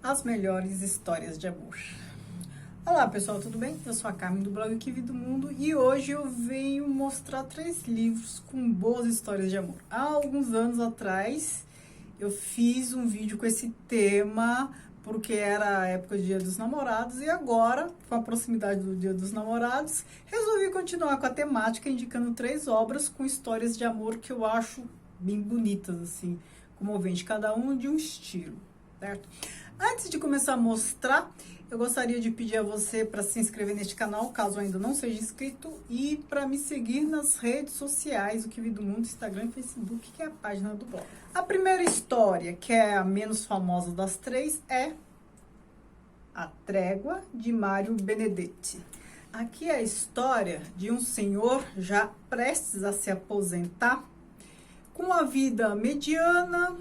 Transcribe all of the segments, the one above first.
As melhores histórias de amor. Olá pessoal, tudo bem? Eu sou a Carmen do blog Que Vida do Mundo e hoje eu venho mostrar 3 livros com boas histórias de amor. Há alguns anos atrás eu fiz um vídeo com esse tema porque era a época do Dia dos Namorados e agora, com a proximidade do Dia dos Namorados, resolvi continuar com a temática indicando 3 obras com histórias de amor que eu acho bem bonitas, assim, comovente, cada um de um estilo, certo? Antes de começar a mostrar, eu gostaria de pedir a você para se inscrever neste canal, caso ainda não seja inscrito, e para me seguir nas redes sociais, o Que Vida do Mundo, Instagram e Facebook, que é a página do blog. A primeira história, que é a menos famosa das 3, é A Trégua, de Mário Benedetti. Aqui é a história de um senhor já prestes a se aposentar, com uma vida mediana,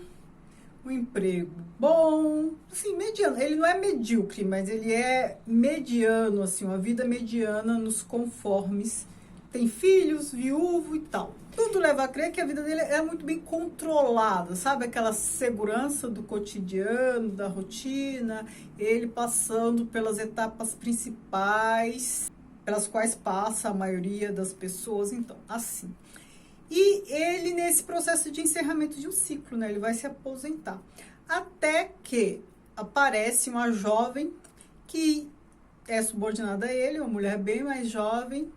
um emprego bom, assim, mediano. Ele não é medíocre, mas ele é mediano, assim, uma vida mediana nos conformes. Tem filhos, viúvo e tal. Tudo leva a crer que a vida dele é muito bem controlada, sabe? Aquela segurança do cotidiano, da rotina, ele passando pelas etapas principais, pelas quais passa a maioria das pessoas, então, assim. E ele nesse processo de encerramento de um ciclo, né? Ele vai se aposentar. Até que aparece uma jovem que é subordinada a ele, uma mulher bem mais jovem,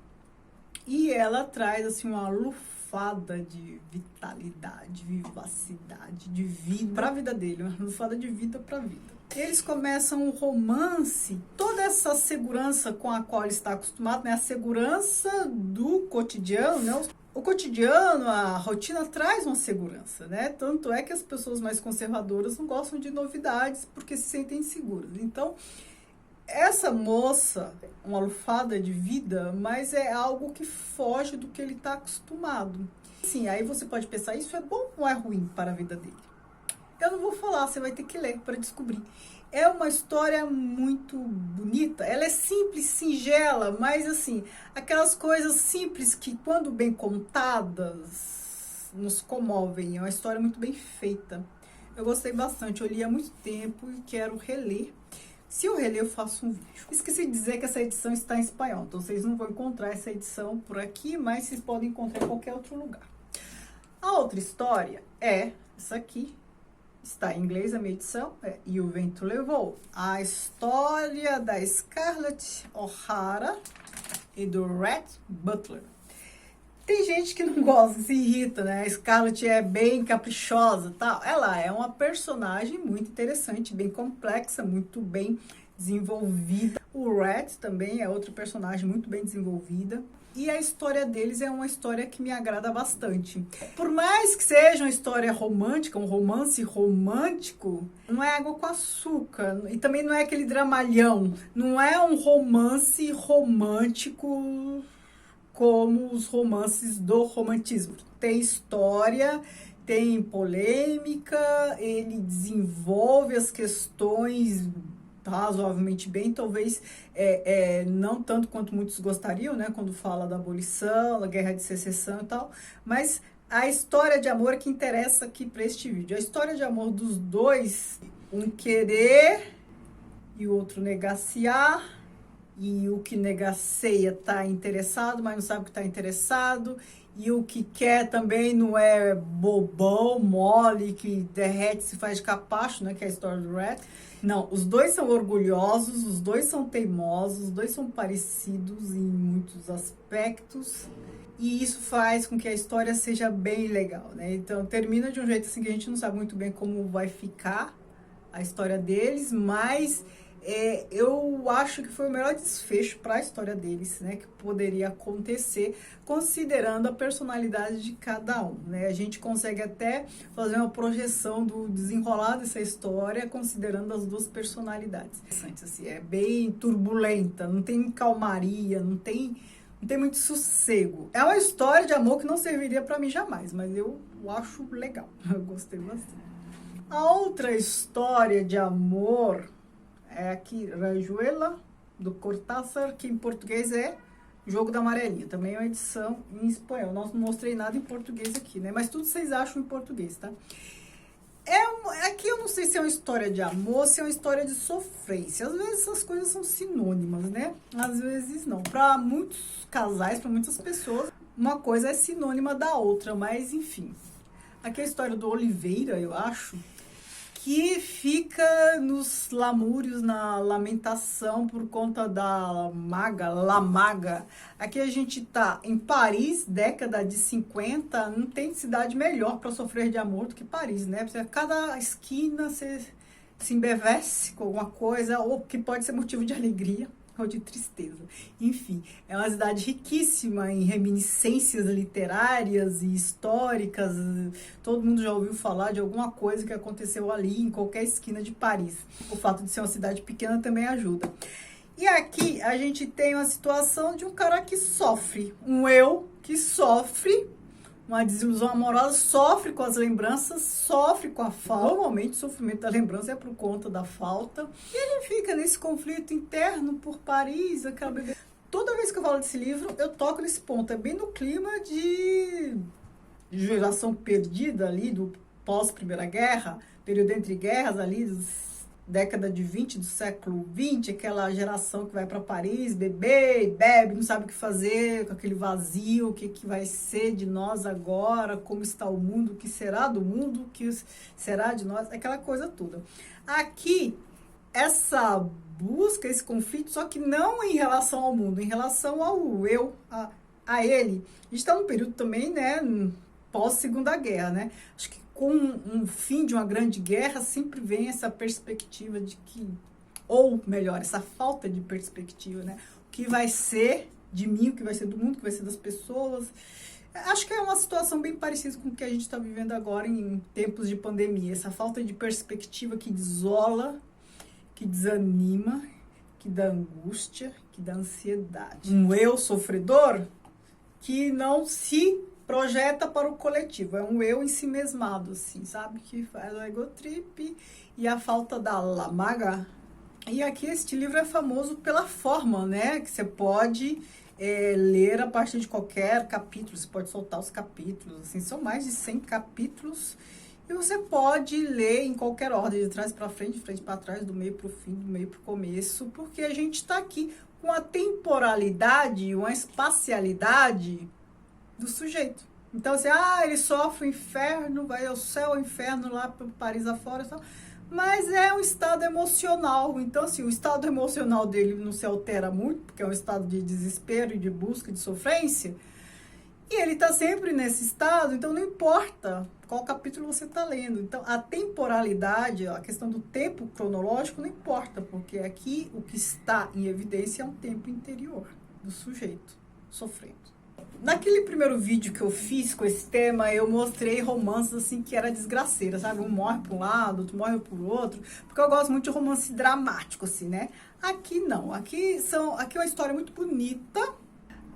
e ela traz assim uma lufada de vitalidade, vivacidade, de vida para a vida dele, uma lufada de vida para a vida. Eles começam um romance, toda essa segurança com a qual ele está acostumado, né? A segurança do cotidiano, né? O cotidiano, a rotina traz uma segurança, né? Tanto é que as pessoas mais conservadoras não gostam de novidades porque se sentem inseguras. Então, essa moça, uma lufada de vida, mas é algo que foge do que ele está acostumado. Sim, aí você pode pensar, isso é bom ou é ruim para a vida dele? Eu não vou falar, você vai ter que ler para descobrir. É uma história muito bonita, ela é simples, singela, mas assim, aquelas coisas simples que quando bem contadas nos comovem. É uma história muito bem feita. Eu gostei bastante, eu li há muito tempo e quero reler. Se eu reler, eu faço um vídeo. Esqueci de dizer que essa edição está em espanhol, então vocês não vão encontrar essa edição por aqui, mas vocês podem encontrar em qualquer outro lugar. A outra história é essa aqui. Está em inglês a minha edição, E o Vento Levou. A história da Scarlett O'Hara e do Rhett Butler. Tem gente que não gosta, se irrita, né? A Scarlett é bem caprichosa, tal. Ela é uma personagem muito interessante, bem complexa, muito bem desenvolvida. O Rhett também é outro personagem muito bem desenvolvida. E a história deles é uma história que me agrada bastante. Por mais que seja uma história romântica, um romance romântico, não é água com açúcar. E também não é aquele dramalhão. Não é um romance romântico como os romances do romantismo. Tem história, tem polêmica, ele desenvolve as questões razoavelmente bem, talvez não tanto quanto muitos gostariam, né, quando fala da abolição, da guerra de secessão e tal, mas a história de amor que interessa aqui para este vídeo. A história de amor dos dois, um querer e o outro negaciar, e o que negaceia tá interessado, mas não sabe que tá interessado, e o que quer também não é bobão, mole, que derrete, se faz de capacho, né, que é a história do Red. Não, os dois são orgulhosos, os dois são teimosos, os dois são parecidos em muitos aspectos. E isso faz com que a história seja bem legal, né? Então, termina de um jeito assim que a gente não sabe muito bem como vai ficar a história deles, mas eu acho que foi o melhor desfecho para a história deles, né, que poderia acontecer, considerando a personalidade de cada um, né? A gente consegue até fazer uma projeção do desenrolar dessa história, considerando as duas personalidades. Assim, é bem turbulenta, não tem calmaria, não tem muito sossego. É uma história de amor que não serviria para mim jamais, mas eu acho legal, eu gostei bastante. A outra história de amor é aqui, Rayuela, do Cortázar, que em português é Jogo da Amarelinha. Também é uma edição em espanhol. Não mostrei nada em português aqui, né? Mas tudo vocês acham em português, tá? Aqui eu não sei se é uma história de amor, se é uma história de sofrência. Às vezes essas coisas são sinônimas, né? Às vezes não. Para muitos casais, para muitas pessoas, uma coisa é sinônima da outra, mas enfim. Aqui é a história do Oliveira, eu acho, que fica nos lamúrios, na lamentação por conta da La Maga. Aqui a gente tá em Paris, década de 50, não tem cidade melhor para sofrer de amor do que Paris, né? Porque cada esquina você se embevece com alguma coisa, ou que pode ser motivo de alegria ou de tristeza. Enfim, é uma cidade riquíssima em reminiscências literárias e históricas. Todo mundo já ouviu falar de alguma coisa que aconteceu ali, em qualquer esquina de Paris. O fato de ser uma cidade pequena também ajuda. E aqui a gente tem uma situação de um cara que sofre, um eu que sofre uma desilusão amorosa, sofre com as lembranças, sofre com a falta. Normalmente o sofrimento da lembrança é por conta da falta. E ele fica nesse conflito interno por Paris, aquela bebê. Toda vez que eu falo desse livro, eu toco nesse ponto. É bem no clima de geração perdida ali, do pós-Primeira Guerra, período entre guerras ali, década de 20 do século 20, aquela geração que vai para Paris, beber e bebe, não sabe o que fazer, com aquele vazio, o que, que vai ser de nós agora, como está o mundo, o que será do mundo, o que será de nós, aquela coisa toda. Aqui, essa busca, esse conflito, só que não em relação ao mundo, em relação ao eu, a ele. A gente está num período também, né, pós-Segunda Guerra, né? Acho que com um fim de uma grande guerra, sempre vem essa perspectiva de que, ou melhor, essa falta de perspectiva, né? O que vai ser de mim, o que vai ser do mundo, o que vai ser das pessoas. Acho que é uma situação bem parecida com o que a gente está vivendo agora em tempos de pandemia. Essa falta de perspectiva que desola, que desanima, que dá angústia, que dá ansiedade. Um eu sofredor que não se projeta para o coletivo, é um eu em si mesmado, assim, sabe? Que faz o ego trip e a falta da La Maga. E aqui este livro é famoso pela forma, né? Que você pode ler a partir de qualquer capítulo, você pode soltar os capítulos, assim, são mais de 100 capítulos e você pode ler em qualquer ordem, de trás para frente, de frente para trás, do meio para o fim, do meio para o começo, porque a gente está aqui com a temporalidade, uma espacialidade do sujeito. Então, assim, ele sofre o inferno, vai ao céu, ao inferno, lá para Paris afora, mas é um estado emocional. Então, assim, o estado emocional dele não se altera muito, porque é um estado de desespero e de busca, de sofrência, e ele está sempre nesse estado, então não importa qual capítulo você está lendo. Então, a temporalidade, a questão do tempo cronológico não importa, porque aqui o que está em evidência é um tempo interior do sujeito sofrendo. Naquele primeiro vídeo que eu fiz com esse tema, eu mostrei romances assim que era desgraceira, sabe? Um morre para um lado, outro morre para o outro, porque eu gosto muito de romance dramático, assim, né? Aqui não, aqui é uma história muito bonita,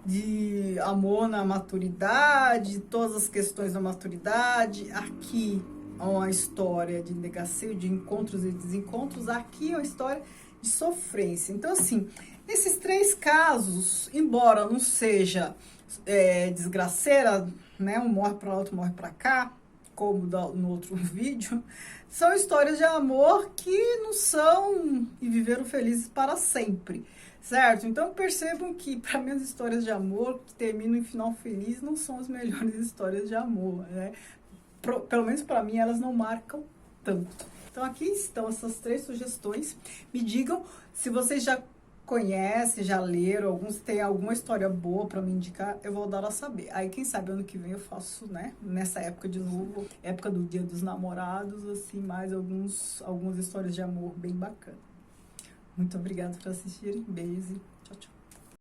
de amor na maturidade, todas as questões da maturidade. Aqui é uma história de negação, de encontros e desencontros. Aqui é uma história de sofrência. Então, assim, nesses três casos, embora não seja desgraceira, né? Um morre para lá, outro morre para cá, como no outro vídeo, são histórias de amor que não são e viveram felizes para sempre, certo? Então percebam que, para mim, as histórias de amor que terminam em final feliz não são as melhores histórias de amor, né? Pelo menos para mim, elas não marcam tanto. Então aqui estão essas três sugestões. Me digam se vocês já conhecem, já leram, alguns têm alguma história boa para me indicar, eu vou dar a saber. Aí, quem sabe, ano que vem eu faço, né, nessa época de novo, época do Dia dos Namorados, assim, mais algumas histórias de amor bem bacanas. Muito obrigada por assistirem. Beijo e tchau, tchau.